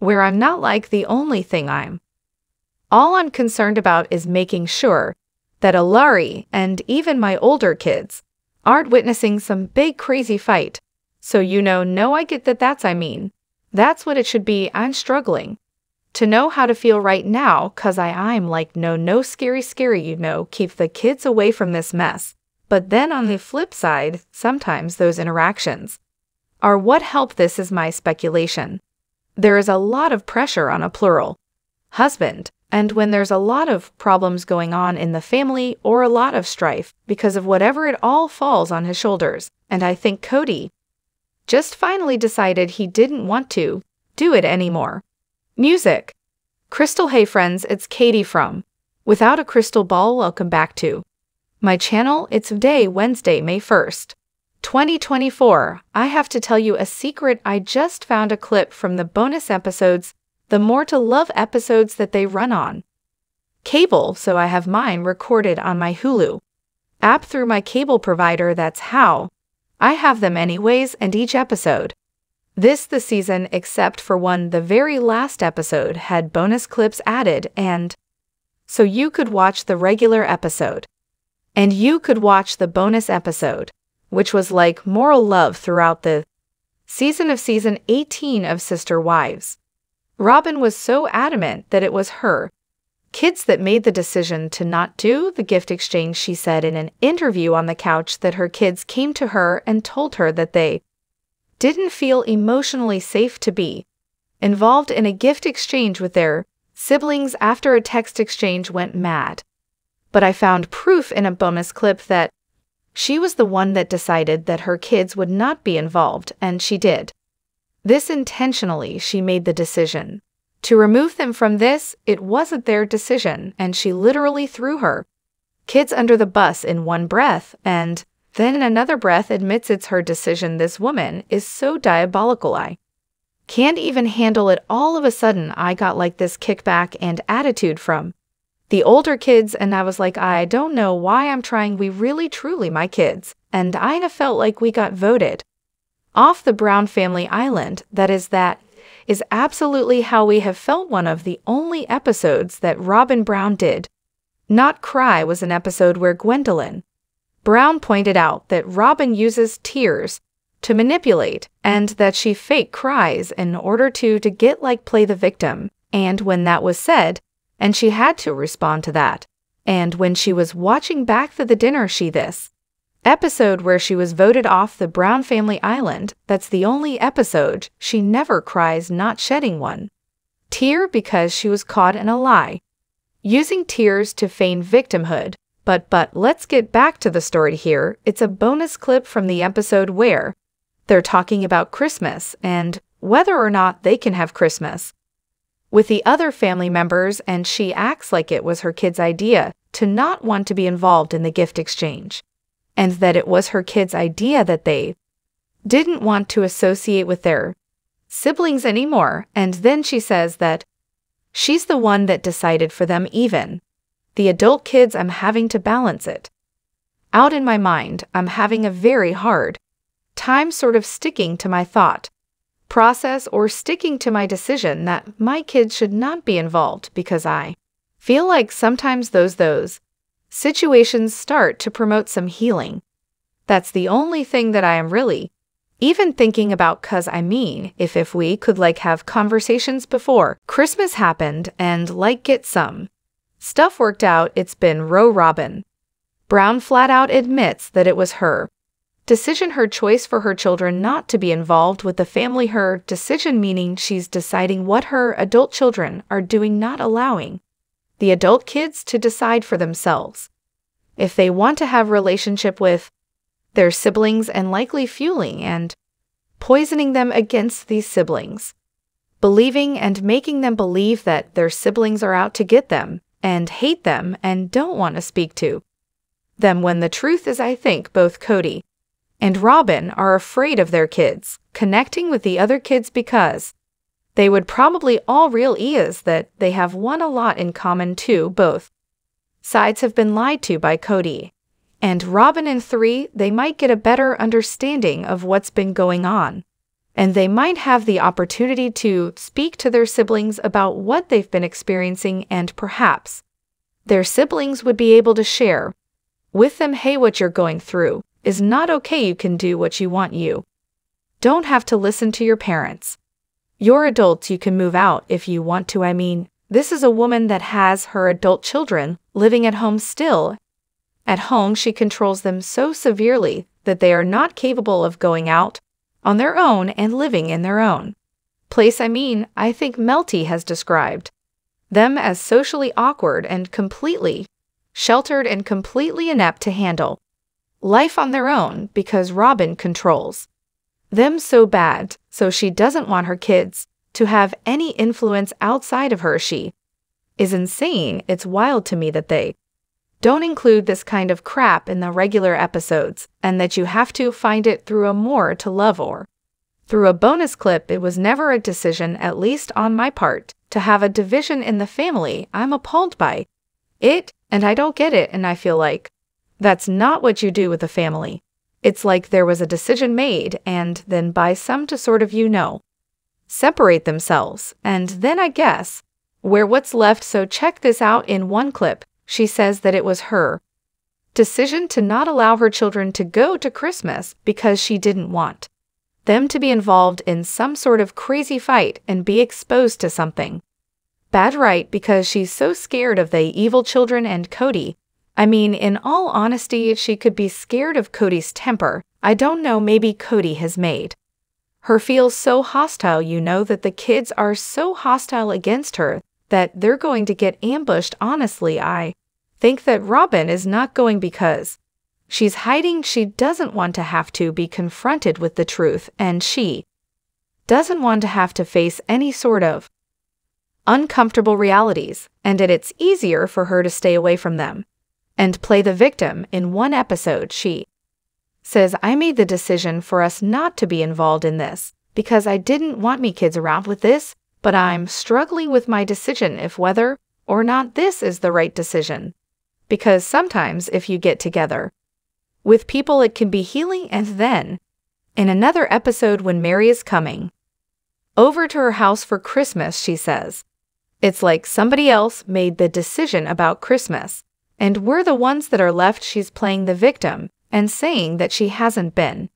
where I'm not like the only thing all I'm concerned about is making sure that Alari and even my older kids aren't witnessing some big crazy fight. So no, I get that's what it should be. I'm struggling to know how to feel right now, cause I'm like, no scary, keep the kids away from this mess. But then on the flip side, sometimes those interactions are what help. This is my speculation. There is a lot of pressure on a plural husband, and when there's a lot of problems going on in the family or a lot of strife because of whatever, it all falls on his shoulders. And I think Cody just finally decided he didn't want to do it anymore. Music. Crystal. Hey friends, it's Katie from Without a Crystal Ball. Welcome back to my channel. It's Wednesday, May 1st, 2024. I have to tell you a secret. I just found a clip from the bonus episodes, the More to Love episodes that they run on cable, so I have mine recorded on my Hulu app through my cable provider. That's how I have them anyways, and each episode the season, except for one, the very last episode, had bonus clips added, and so you could watch the regular episode and you could watch the bonus episode, which was like moral love throughout the season of season 18 of Sister Wives. Robyn was so adamant that it was her kids that made the decision to not do the gift exchange. She said in an interview on the couch that her kids came to her and told her that they didn't feel emotionally safe to be involved in a gift exchange with their siblings after a text exchange went mad. But I found proof in a bonus clip that she was the one that decided that her kids would not be involved, and she did this intentionally. She made the decision to remove them from this. It wasn't their decision, and she literally threw her kids under the bus in one breath, and then in another breath admits it's her decision. This woman is so diabolical. I can't even handle it. All of a sudden, I got like this kickback and attitude from the older kids, and I was like, I don't know why I'm trying. We really, truly, my kids and I felt like we got voted off the Brown family island. That is absolutely how we have felt. One of the only episodes that Robyn Brown did not cry was an episode where Gwendolyn Brown pointed out that Robyn uses tears to manipulate and that she fake cries in order to get play the victim. And when that was said, and she had to respond to that. And when she was watching back the dinner, this episode where she was voted off the Brown family island, that's the only episode she never cries, not shedding one tear, because she was caught in a lie, using tears to feign victimhood. But let's get back to the story here. It's a bonus clip from the episode where they're talking about Christmas and whether or not they can have Christmas with the other family members, and she acts like it was her kid's idea to not want to be involved in the gift exchange, and that it was her kid's idea that they didn't want to associate with their siblings anymore. And then she says that she's the one that decided for them, even the adult kids. I'm having to balance it out in my mind. I'm having a very hard time sort of sticking to my thought process or sticking to my decision that my kids should not be involved, because I feel like sometimes those situations start to promote some healing. That's the only thing that I am really even thinking about, cause if we could have conversations before Christmas happened and get some stuff worked out. It's been Robyn Brown flat out admits that it was her decision, her choice for her children not to be involved with the family. Her decision, meaning she's deciding what her adult children are doing, not allowing the adult kids to decide for themselves if they want to have relationship with their siblings, and likely fueling and poisoning them against these siblings, believing and making them believe that their siblings are out to get them and hate them and don't want to speak to them, when the truth is, I think both Cody and Robyn are afraid of their kids connecting with the other kids, because they would probably all realize that they have a lot in common too. Both sides have been lied to by Cody and Robyn, and 3, they might get a better understanding of what's been going on. and they might have the opportunity to speak to their siblings about what they've been experiencing, and perhaps their siblings would be able to share with them, hey, what you're going through is not okay, you can do what you want, you don't have to listen to your parents. You're adults, you can move out if you want to. I mean, this is a woman that has her adult children living at home still. At home, she controls them so severely that they are not capable of going out on their own and living in their own place. I mean, I think Melty has described them as socially awkward and completely sheltered and completely inept to handle life on their own because Robyn controls them so bad, so she doesn't want her kids to have any influence outside of her. She is insane. It's wild to me that they don't include this kind of crap in the regular episodes, and that you have to find it through a more to love or through a bonus clip. It was never a decision, at least on my part, to have a division in the family. I'm appalled by it, and I don't get it, and I feel like that's not what you do with a family. It's like there was a decision made, and then by some to sort of, separate themselves, and then I guess where what's left. So check this out. In one clip, she says that it was her decision to not allow her children to go to Christmas because she didn't want them to be involved in some sort of crazy fight and be exposed to something bad, right? Because she's so scared of the evil children and Cody. I mean, in all honesty, she could be scared of Cody's temper. I don't know, maybe Cody has made her feel so hostile, that the kids are so hostile against her that they're going to get ambushed. Honestly, I think that Robyn is not going because she's hiding. She doesn't want to have to be confronted with the truth, and she doesn't want to have to face any sort of uncomfortable realities, and it's easier for her to stay away from them and play the victim. In one episode, she says, I made the decision for us not to be involved in this because I didn't want me kids around with this, but I'm struggling with my decision if whether or not this is the right decision. Because sometimes if you get together with people, it can be healing. And then, in another episode, when Mary is coming over to her house for Christmas, she says, it's like somebody else made the decision about Christmas, and we're the ones that are left. She's playing the victim and saying that she hasn't been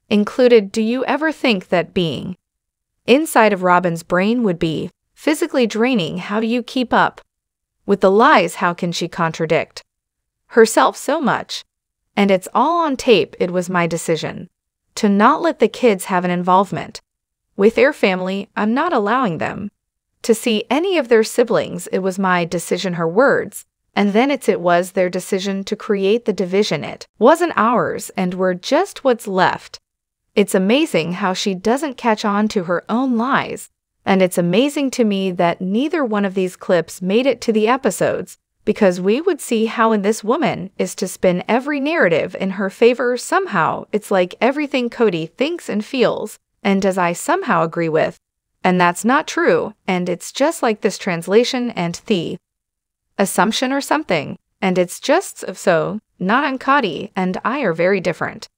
included. Do you ever think that being inside of Robyn's brain would be physically draining? How do you keep up with the lies? How can she contradict herself so much? And it's all on tape. It was my decision to not let the kids have an involvement with their family. I'm not allowing them to see any of their siblings. It was my decision, her words. And then it was their decision to create the division. It wasn't ours, and we're just what's left. It's amazing how she doesn't catch on to her own lies, and it's amazing to me that neither one of these clips made it to the episodes, because we would see how in this woman is to spin every narrative in her favor somehow. It's like everything Cody thinks and feels, and does, I somehow agree with, and that's not true, and it's just like this translation and the assumption or something, and it's just so not. And Cody and I are very different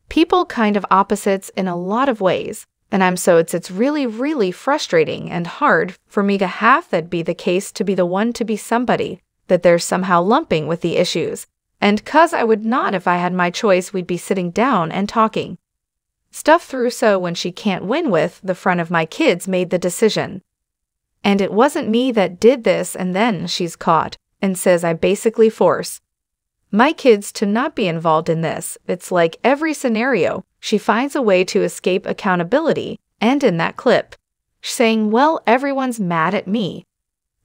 people, kind of opposites in a lot of ways, and it's really, really frustrating and hard for me to have that be the case, to be the one to be somebody that they're somehow lumping with the issues. And 'cause I would not, if I had my choice, we'd be sitting down and talking stuff through. So when she can't win with the front of my kids made the decision, and it wasn't me that did this, and then she's caught and says I basically force my kids to not be involved in this. It's like every scenario, she finds a way to escape accountability. And in that clip, she's saying, well, everyone's mad at me,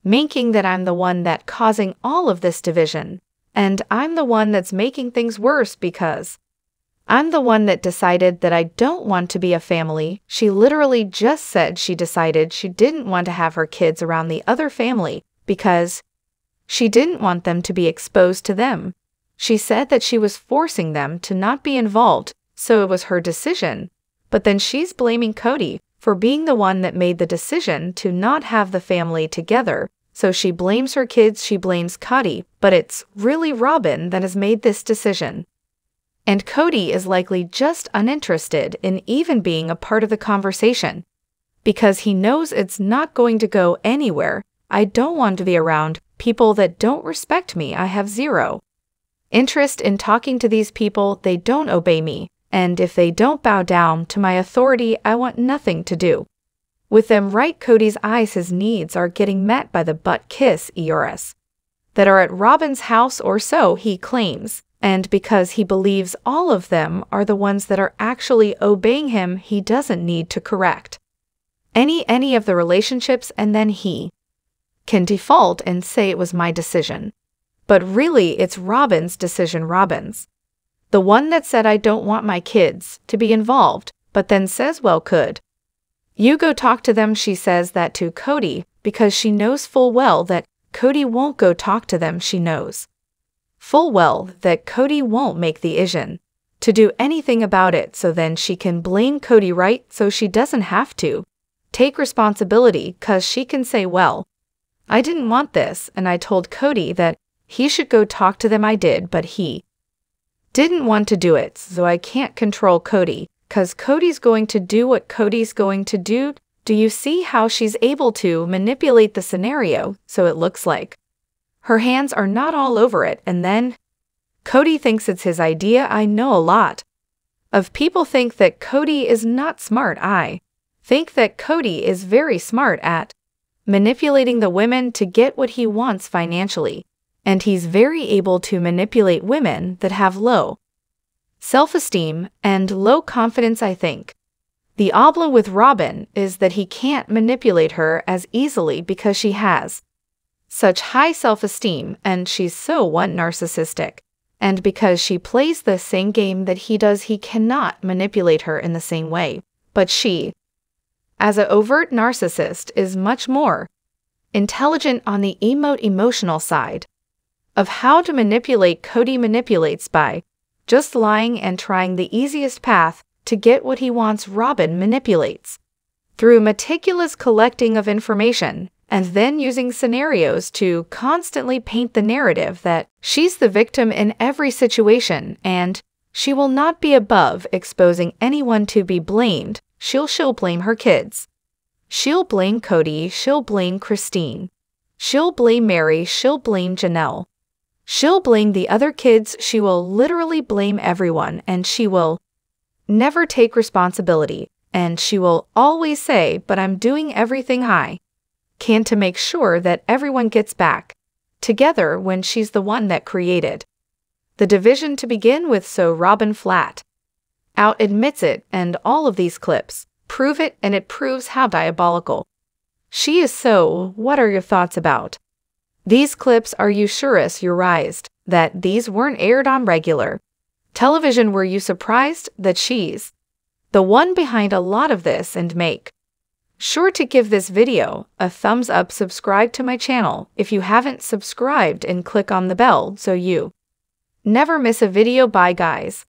making that I'm the one that causing all of this division, and I'm the one that's making things worse because I'm the one that decided that I don't want to be a family. She literally just said she decided she didn't want to have her kids around the other family because she didn't want them to be exposed to them. She said that she was forcing them to not be involved, so it was her decision. But then she's blaming Cody for being the one that made the decision to not have the family together. So she blames her kids, she blames Cody, but it's really Robyn that has made this decision. And Cody is likely just uninterested in even being a part of the conversation. Because he knows it's not going to go anywhere. I don't want to be around people that don't respect me. I have zero interest in talking to these people. They don't obey me. And if they don't bow down to my authority, I want nothing to do with them. Right? Cody's eyes, his needs are getting met by the butt kiss ERS that are at Robyn's house, or so he claims. And because he believes all of them are the ones that are actually obeying him, he doesn't need to correct any of the relationships, and then he can default and say it was my decision. But really, it's Robyn's decision. Robyn's the one that said, I don't want my kids to be involved, but then says, well, could you go talk to them? She says that to Cody because she knows full well that Cody won't go talk to them. She knows full well that Cody won't make the decision to do anything about it, so then she can blame Cody, right? So she doesn't have to take responsibility, because she can say, well, I didn't want this, and I told Cody that he should go talk to them. I did, but he didn't want to do it, so I can't control Cody, because Cody's going to do what Cody's going to do. Do you see how she's able to manipulate the scenario so it looks like her hands are not all over it, and then Cody thinks it's his idea? I know a lot of people think that Cody is not smart. I think that Cody is very smart at manipulating the women to get what he wants financially, and he's very able to manipulate women that have low self-esteem and low confidence. I think the problem with Robyn is that he can't manipulate her as easily because she has such high self-esteem and she's so narcissistic. And because she plays the same game that he does, he cannot manipulate her in the same way. But she, as an overt narcissist, is much more intelligent on the emotional side of how to manipulate. Cody manipulates by just lying and trying the easiest path to get what he wants. Robyn manipulates through meticulous collecting of information and then using scenarios to constantly paint the narrative that she's the victim in every situation, and she will not be above exposing anyone to be blamed. She'll blame her kids. She'll blame Cody. She'll blame Christine. She'll blame Mary. She'll blame Janelle. She'll blame the other kids. She will literally blame everyone, and she will never take responsibility. And she will always say, but I'm doing everything I can to make sure that everyone gets back together, when she's the one that created the division to begin with. So Robyn flat out admits it, and all of these clips prove it, and it proves how diabolical she is. So what are your thoughts about these clips? Are you surprised that these weren't aired on regular television? Were you surprised that she's the one behind a lot of this? And make sure to give this video a thumbs up. Subscribe to my channel if you haven't subscribed, and click on the bell so you never miss a video. Bye guys.